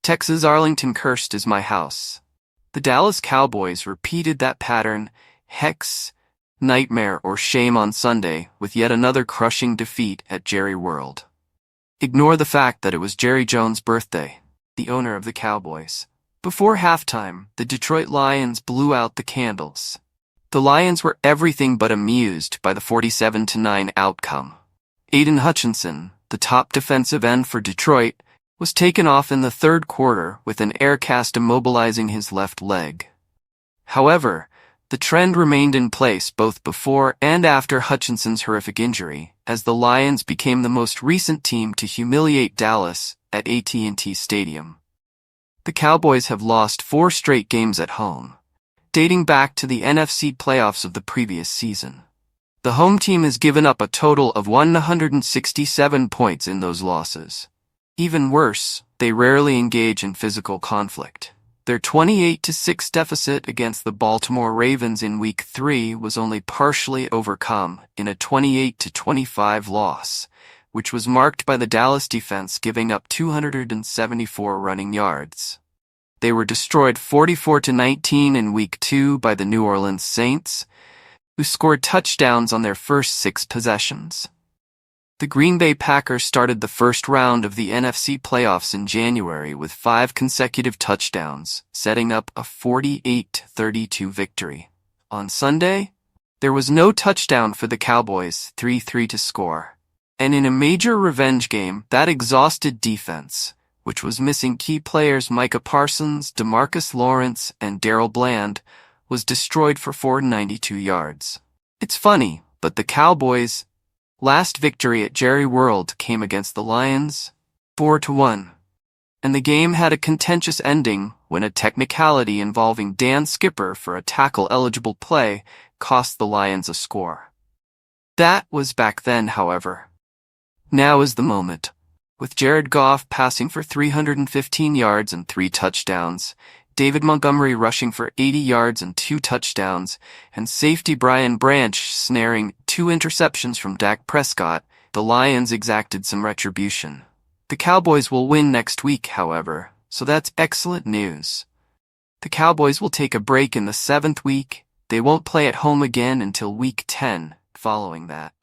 Texas Arlington cursed is my house. The Dallas Cowboys repeated that pattern, hex, nightmare, or shame on Sunday with yet another crushing defeat at Jerry World. Ignore the fact that it was Jerry Jones' birthday, the owner of the Cowboys. Before halftime, the Detroit Lions blew out the candles. The Lions were everything but amused by the 47-9 outcome. Aidan Hutchinson, the top defensive end for Detroit, was taken off in the third quarter with an air cast immobilizing his left leg. However, the trend remained in place both before and after Hutchinson's horrific injury, as the Lions became the most recent team to humiliate Dallas at AT&T Stadium. The Cowboys have lost 4 straight games at home, dating back to the NFC playoffs of the previous season. The home team has given up a total of 167 points in those losses. Even worse, they rarely engage in physical conflict. Their 28-6 deficit against the Baltimore Ravens in Week 3 was only partially overcome in a 28-25 loss, which was marked by the Dallas defense giving up 274 running yards. They were destroyed 44-19 in Week 2 by the New Orleans Saints, who scored touchdowns on their first 6 possessions. The Green Bay Packers started the first round of the NFC playoffs in January with 5 consecutive touchdowns, setting up a 48-32 victory. On Sunday, there was no touchdown for the Cowboys, 3-3 to score. And in a major revenge game, that exhausted defense, which was missing key players Micah Parsons, DeMarcus Lawrence, and Darrell Bland, was destroyed for 492 yards. It's funny, but the Cowboys' last victory at Jerry World came against the Lions, 4-1. And the game had a contentious ending when a technicality involving Dan Skipper for a tackle-eligible play cost the Lions a score. That was back then, however. Now is the moment. With Jared Goff passing for 315 yards and 3 touchdowns, David Montgomery rushing for 80 yards and 2 touchdowns, and safety Brian Branch snaring 2 interceptions from Dak Prescott, the Lions exacted some retribution. The Cowboys will win next week, however, so that's excellent news. The Cowboys will take a break in the 7th week. They won't play at home again until Week 10 following that.